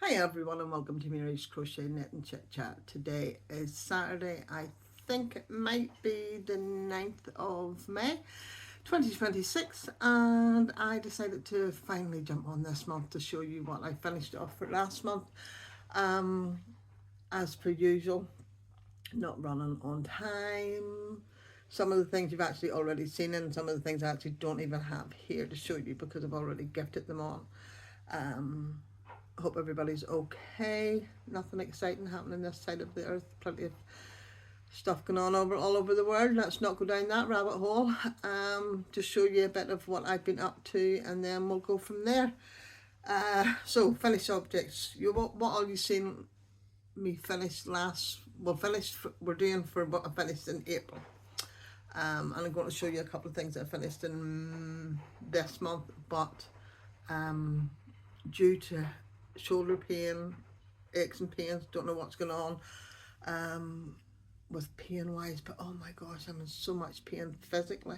Hi everyone and welcome to Mary's Crochet Knit and Chit Chat. Today is Saturday. I think it might be the 9th of May 2026, and I decided to finally jump on this month to show you what I finished off for last month. As per usual, not running on time. Some of the things you've actually already seen, and some of the things I actually don't even have here to show you because I've already gifted them on. Hope everybody's okay. Nothing exciting happening this side of the earth. Plenty of stuff going on all over the world. Let's not go down that rabbit hole. Just show you a bit of what I've been up to, and then we'll go from there. So finished objects. What all you seen me finish last? Well, finished. We're doing for what I finished in April. And I'm going to show you a couple of things that I finished in this month, but due to shoulder pain, aches and pains, don't know what's going on with pain wise, but oh my gosh, I'm in so much pain physically,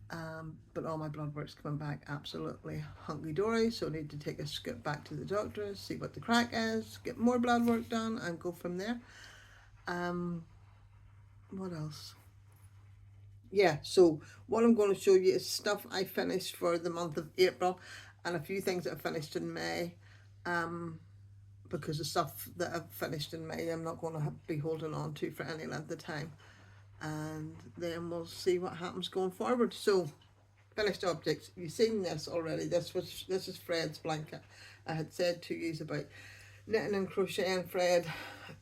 but all my blood work's coming back absolutely hunky-dory, so I need to take a scoot back to the doctor, see what the crack is, get more blood work done and go from there. What else? Yeah, so what I'm going to show you is stuff I finished for the month of April and a few things that I finished in May, because the stuff that I've finished in May I'm not going to be holding on to for any length of time, and then we'll see what happens going forward. So finished objects, you've seen this already. This is Fred's blanket. I had said to you about knitting and crocheting Fred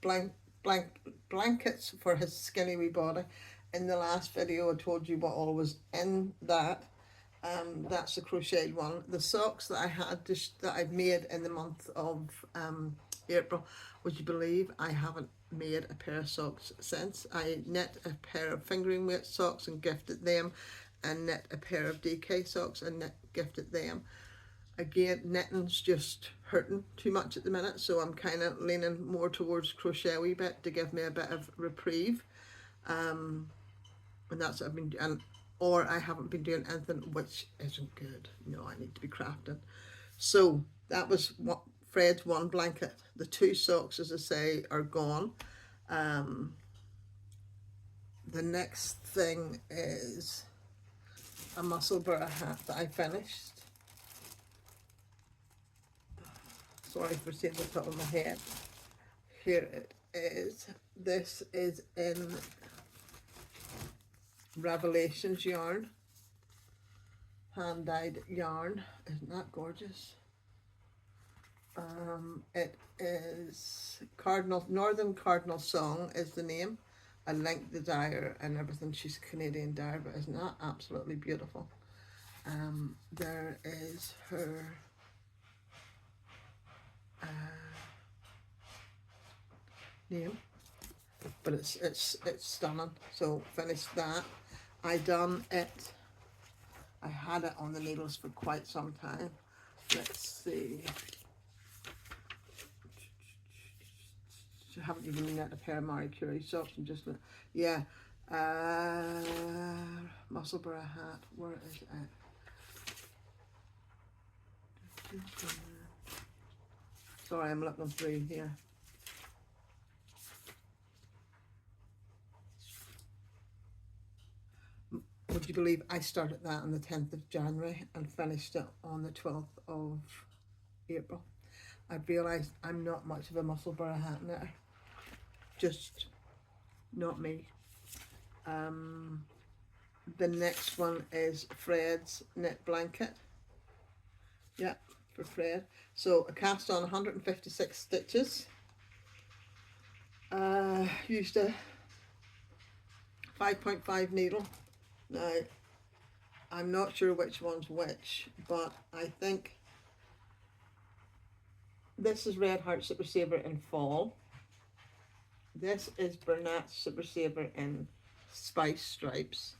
blankets for his skinny wee body. In the last video I told you what all was in that. That's the crocheted one. The socks that I had that I'd made in the month of April, would you believe I haven't made a pair of socks since. I knit a pair of fingering weight socks and gifted them, and knit a pair of DK socks and gifted them. Again, knitting's just hurting too much at the minute, so I'm kind of leaning more towards crochet a wee bit to give me a bit of reprieve. And that's what I've been doing. Or I haven't been doing anything, which isn't good. No, I need to be crafting. So that was what Fred's one blanket. The two socks, as I say, are gone. The next thing is a Musselburgh hat that I finished. Sorry for seeing the top of my head. Here it is. This is in Ravelution yarn, hand dyed yarn. Isn't that gorgeous? It is Northern Cardinal Song is the name. I linked the dyer and everything. She's a Canadian dyer, but isn't that absolutely beautiful? There is her name, but it's stunning. So finished that. I done it. I had it on the needles for quite some time. Let's see. I haven't even knit a pair of Marie Curie socks and just yeah. Musselburgh hat. Where is it? Sorry, I'm looking through here. Would you believe I started that on the 10th of January and finished it on the 12th of April? I realised I'm not much of a Musselburgh hat knitter. Just not me. The next one is Fred's knit blanket. Yeah, for Fred. So I cast on 156 stitches. Used a 5.5 needle. Now, I'm not sure which one's which, but I think this is Red Heart Super Saver in Fall. This is Bernat Super Saver in Spice Stripes.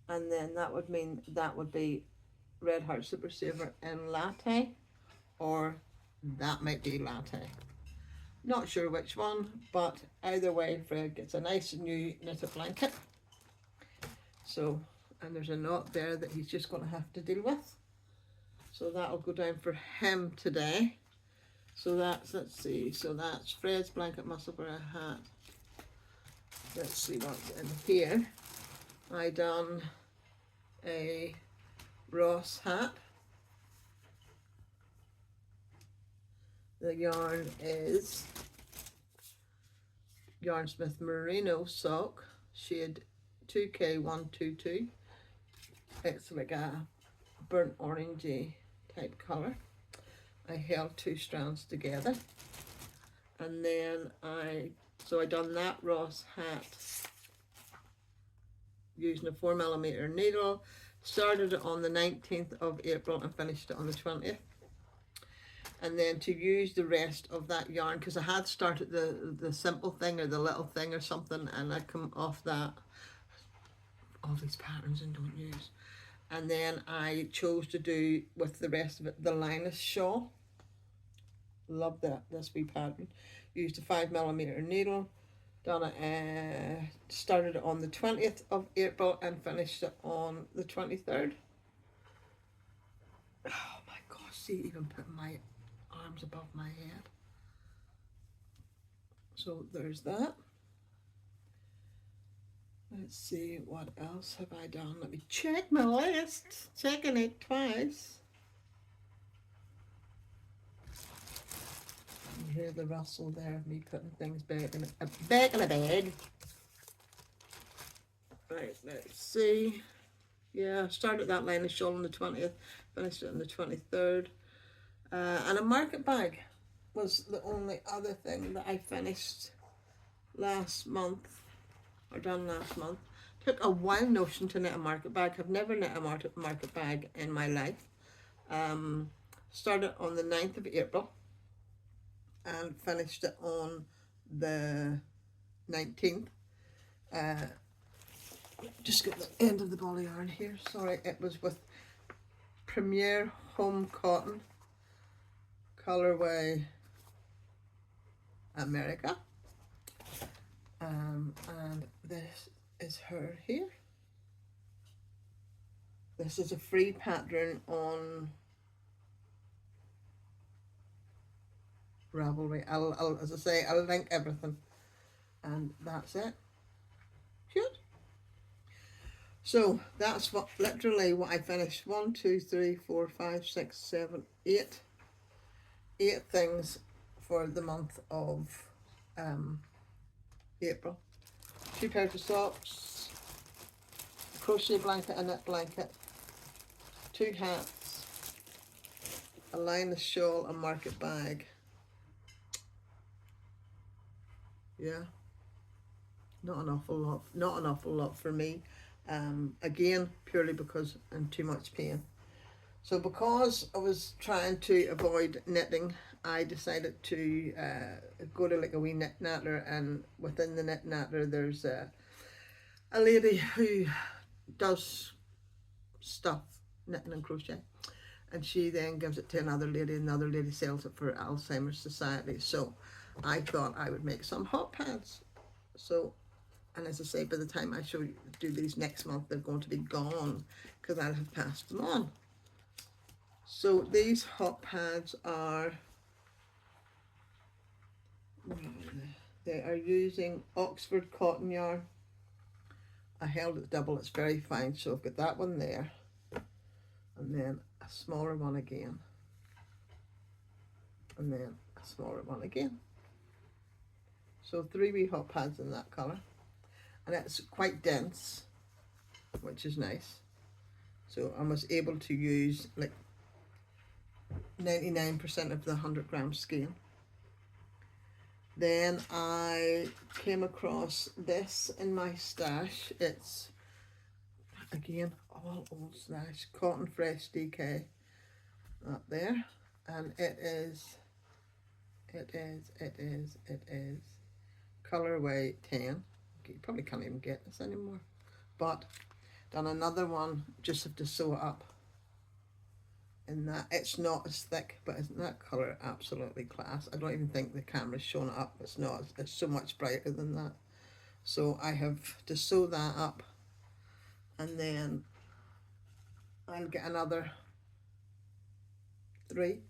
And then that would mean that would be Red Heart Super Saver in Latte, or that might be Latte. Not sure which one, but either way, Fred gets a nice new knitted blanket. So, and there's a knot there that he's just going to have to deal with. So that'll go down for him today. So that's, let's see, so that's Fred's Blanket Musselburgh Hat. Let's see what's in here. I done a Ross hat. The yarn is Yarnsmith Merino sock, shade 2K122. It's like a burnt orangey type colour. I held 2 strands together, and then I done that Ross hat using a 4mm needle. Started it on the 19th of April and finished it on the 20th. And then to use the rest of that yarn, because I had started the simple thing or the little thing or something, and I come off that, all these patterns and don't use. And then I chose to do with the rest of it the Linus Shawl. Love that, this wee pattern. Used a 5mm needle. Done it, started it on the 20th of April and finished it on the 23rd. Oh my gosh, see, even putting my arms above my head. So there's that. Let's see, what else have I done? Let me check my list. Checking it twice. You hear the rustle there of me putting things back in a bag. Right, let's see. Yeah, started that Linus Shawl on the 20th, finished it on the 23rd. And a market bag was the only other thing that I finished last month, or done last month. Took a wild notion to knit a market bag. I've never knit a market bag in my life. Started on the 9th of April and finished it on the 19th. Just got the end of the ball of yarn here. Sorry, it was with Premier Home Cotton, colorway America. And this is her here. This is a free pattern on Ravelry. I'll, as I say, I'll link everything, and that's it. Good. So that's what literally what I finished. 1, 2, 3, 4, 5, 6, 7, 8 things for the month of April. 2 pairs of socks, a crochet blanket, a knit blanket, 2 hats, a Linus shawl, a market bag. Yeah, not an awful lot for me. Again, purely because I'm too much pain. So because I was trying to avoid knitting, I decided to go to like a wee knit natter, and within the knit natter there's a lady who does stuff, knitting and crochet, and she then gives it to another lady, and another lady sells it for Alzheimer's Society. So I thought I would make some hot pads. So, and as I say, by the time I do these next month, they're going to be gone because I'll have passed them on. So these hot pads are, they are using Oxford cotton yarn. I held it double, it's very fine. So I've got that one there, and then a smaller one again, and then a smaller one again. So 3 wee hot pads in that colour, and it's quite dense, which is nice. So I was able to use like 99% of the 100 gram skein. Then I came across this in my stash. It's again all old stash, Cotton Fresh DK up there, and it is colorway 10. You probably can't even get this anymore, but done another one, just have to sew it up in that. It's not as thick, but isn't that color absolutely class? I don't even think the camera's showing it up. It's not, it's so much brighter than that. So I have to sew that up, and then I'll get another 3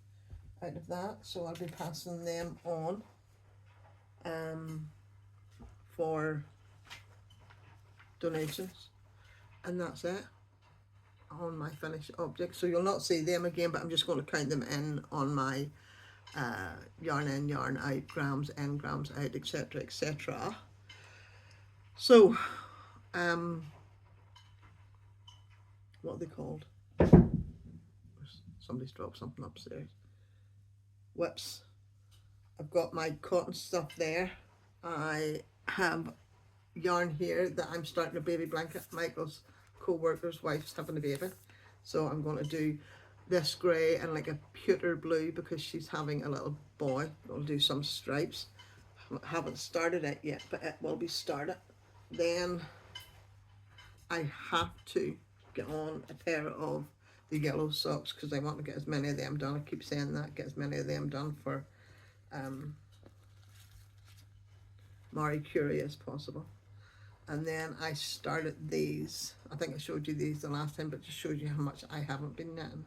out of that, so I'll be passing them on for donations, and that's it on my finished object. So you'll not see them again, but I'm just going to count them in on my yarn in, yarn out, grams in, grams out, etc, etc. So what are they called? Somebody's dropped something upstairs. Whips. I've got my cotton stuff there. I have yarn here that I'm starting a baby blanket. Michael's co-worker's wife's having a baby, so I'm going to do this grey and like a pewter blue because she's having a little boy. I'll do some stripes. Haven't started it yet, but it will be started. Then I have to get on a pair of the yellow socks because I want to get as many of them done. I keep saying that, get as many of them done for Marie Curie as possible. And then I started these. I think I showed you these the last time, but just showed you how much I haven't been knitting.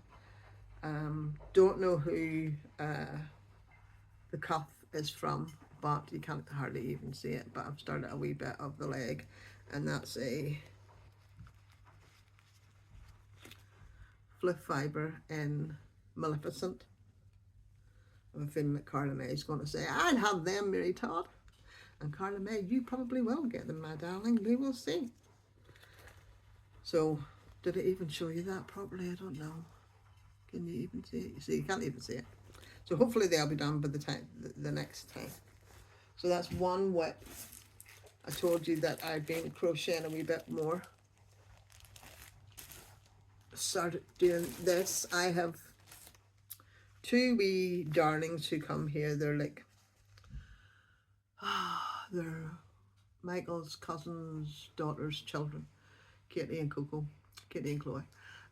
Don't know who the cuff is from, but you can't hardly even see it. But I've started a wee bit of the leg, and that's a fluff fibre in Maleficent. I have a feeling that Carla May is going to say, I'll have them, Mary Todd. And Carla May, you probably will get them, my darling. We will see. So, did it even show you that properly? I don't know. Can you even see it? You see, you can't even see it. So hopefully they'll be done by the time, the next time. So that's one whip. I told you that I'd been crocheting a wee bit more. Started doing this. I have two wee darlings who come here. They're like, they're Michael's cousin's daughter's children, Katie and Coco, Katie and Chloe,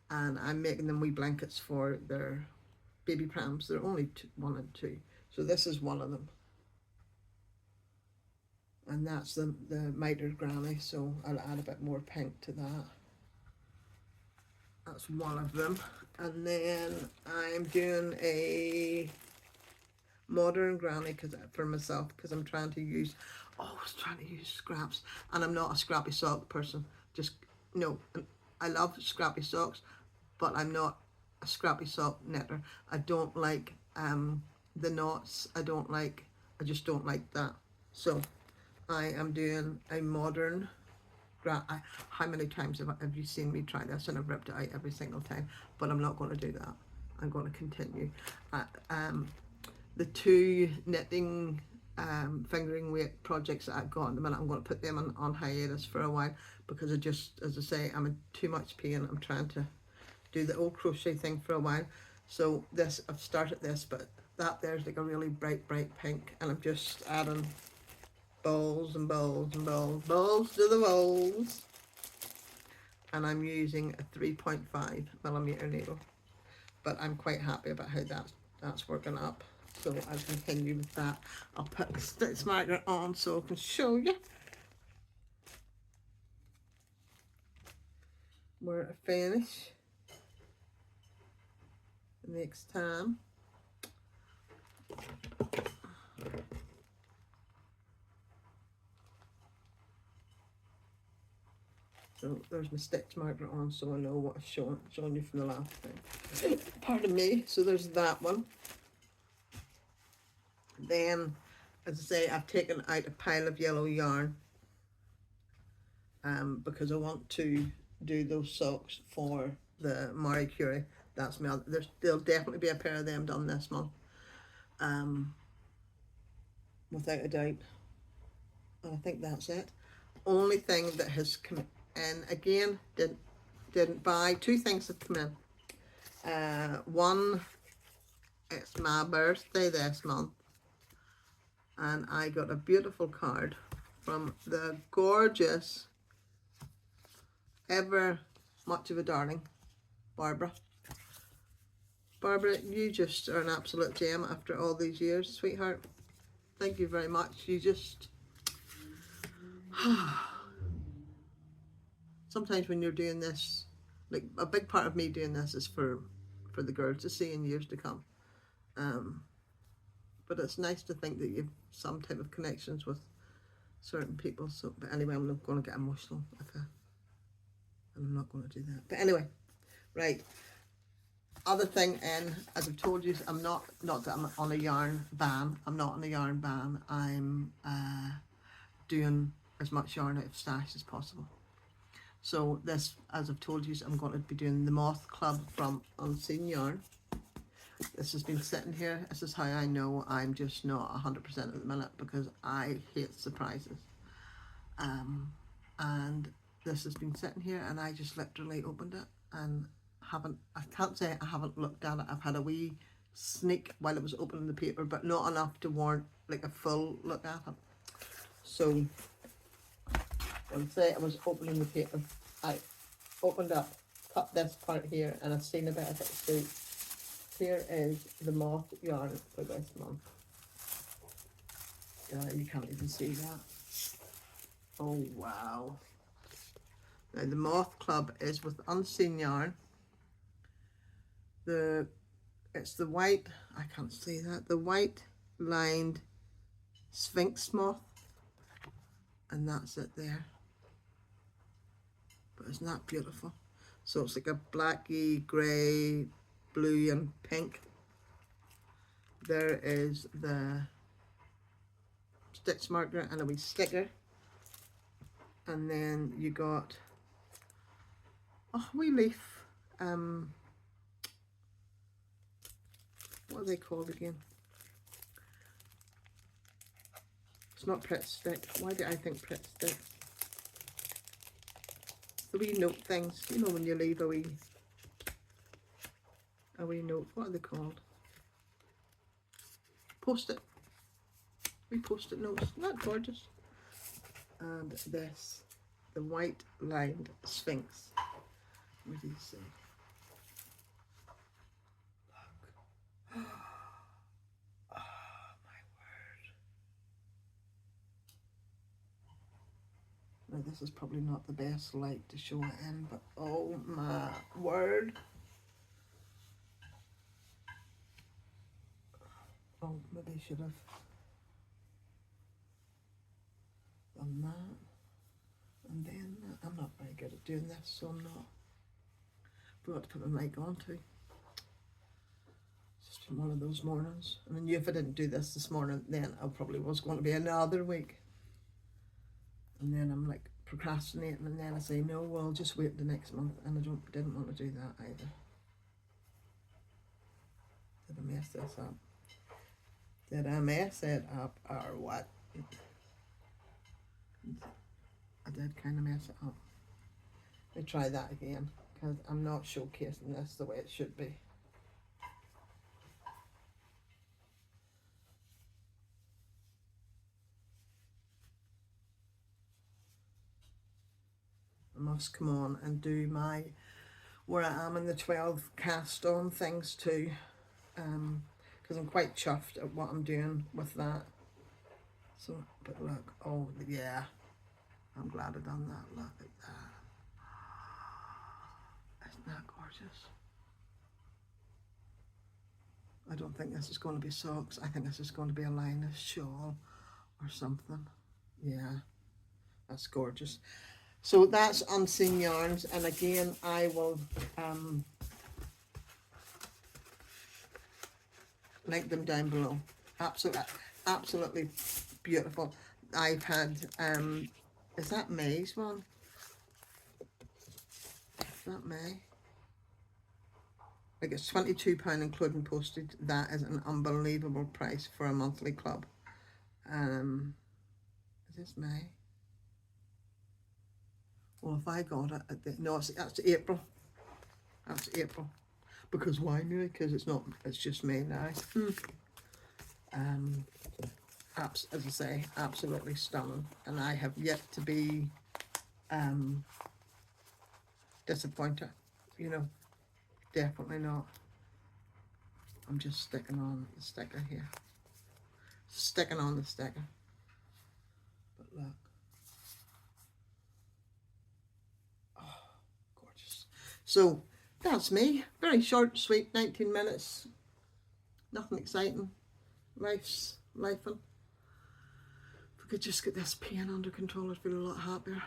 and I'm making them wee blankets for their baby prams. They're only 1 and 2, so this is one of them, and that's the Mittered granny, so I'll add a bit more pink to that. That's one of them. And then I'm doing a modern granny for myself because I'm trying to use, always trying to use scraps, and I'm not a scrappy sock person. Just no, I love scrappy socks, but I'm not a scrappy sock knitter. I don't like the knots. I just don't like that. So I am doing a modern. How many times have you seen me try this, and I've ripped it out every single time, but I'm not going to do that. I'm going to continue. The two knitting fingering weight projects that I've got at the minute, I'm going to put them on hiatus for a while because I just, as I say, I'm in too much pain. I'm trying to do the old crochet thing for a while. So this, I've started this, but that there's like a really bright pink, and I'm just adding balls and balls and balls, balls to the balls. And I'm using a 3.5mm needle, but I'm quite happy about how that's working up. So I'll continue with that. I'll put the stitch marker on so I can show you where I finish next time. So there's my stitch marker on, so I know what I've shown you from the last time. Pardon me. So there's that one. Then, as I say, I've taken out a pile of yellow yarn because I want to do those socks for the Marie Curie. That's my other, there'll definitely be a pair of them done this month, without a doubt. And I think that's it. Only thing that has come in again, didn't buy. Two things have come in. One, it's my birthday this month, and I got a beautiful card from the gorgeous, ever much of a darling, Barbara. Barbara, you just are an absolute gem after all these years, sweetheart. Thank you very much. You just... Sometimes when you're doing this, like a big part of me doing this is for the girls to see in years to come. But it's nice to think that you've some type of connections with certain people. So, but anyway, I'm not going to get emotional. Okay, I'm not going to do that. But anyway, right. Other thing, and as I've told you, I'm not that I'm on a yarn ban. I'm not on a yarn ban. I'm doing as much yarn out of stash as possible. So this, as I've told you, I'm going to be doing the Moth Club from Unseen Yarn. This has been sitting here. This is how I know I'm just not 100% at the minute, because I hate surprises. And this has been sitting here, and I just literally opened it and I can't say I haven't looked at it. I've had a wee sneak while it was opening the paper, but not enough to warrant like a full look at it. So when I say I was opening the paper, I opened up, cut this part here, and I've seen a bit of it. So here is the moth yarn for this month. You can't even see that. Oh wow. Now the Moth Club is with Unseen Yarn. It's the white, I can't see that, the white lined Sphinx moth, and that's it there. But isn't that beautiful? So it's like a blacky, grey, blue and pink. There is the stitch marker and a wee sticker. And then you got a wee leaf. What are they called again? It's not Pritt Stick. Why do I think Pritt Stick? The wee note things. You know when you leave a wee note. What are they called? Post-it. We post-it notes. Isn't that gorgeous? And this, the white lined Sphinx. What do you see? Look. Oh my word. Now this is probably not the best light to show it in, but oh my word. Oh, maybe I should have done that. And then I'm not very good at doing this, so I'm not. Forgot to put my mic on too. It's just been one of those mornings. And I knew if I didn't do this morning, then I probably was going to be another week. And then I'm like procrastinating, and then I say, no, well, I'll just wait the next month. And I didn't want to do that either. Did I mess this up? Did I mess it up or what? I did kind of mess it up. Let me try that again, because I'm not showcasing this the way it should be. I must come on and do my, where I am in the 12 cast on things too, because I'm quite chuffed at what I'm doing with that. So, but look, oh yeah, I'm glad I done that. Look at that. Isn't that gorgeous? I don't think this is going to be socks. I think this is going to be a Linus Shawl or something. Yeah, that's gorgeous. So that's Unseen Yarns, and again I will link them down below. Absolutely beautiful. I've had is that May's one? Is that May? Like it's £22 including postage. That is an unbelievable price for a monthly club. Is this May? Well, if I got it at the, no, that's April. That's April. Because why now? Because it's not, it's just May now. As I say, absolutely stunning. And I have yet to be disappointed. You know, definitely not. I'm just sticking on the sticker here. Sticking on the sticker. But look. So that's me. Very short, sweet, 19 minutes. Nothing exciting. Life's lifing. If we could just get this pain under control, I'd feel a lot happier.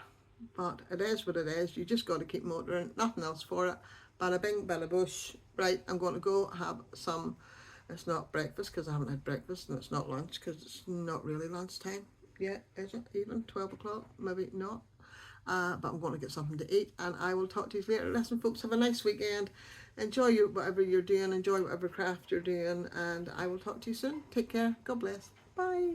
But it is what it is. You just got to keep motoring. Nothing else for it. Bada bing, bada bush. Right, I'm going to go have some. It's not breakfast because I haven't had breakfast, and it's not lunch because it's not really lunchtime yet, is it? Even 12 o'clock? Maybe not. But I'm going to get something to eat, and I will talk to you later. Listen, folks, have a nice weekend. Enjoy whatever you're doing. Enjoy whatever craft you're doing, and I will talk to you soon. Take care. God bless. Bye.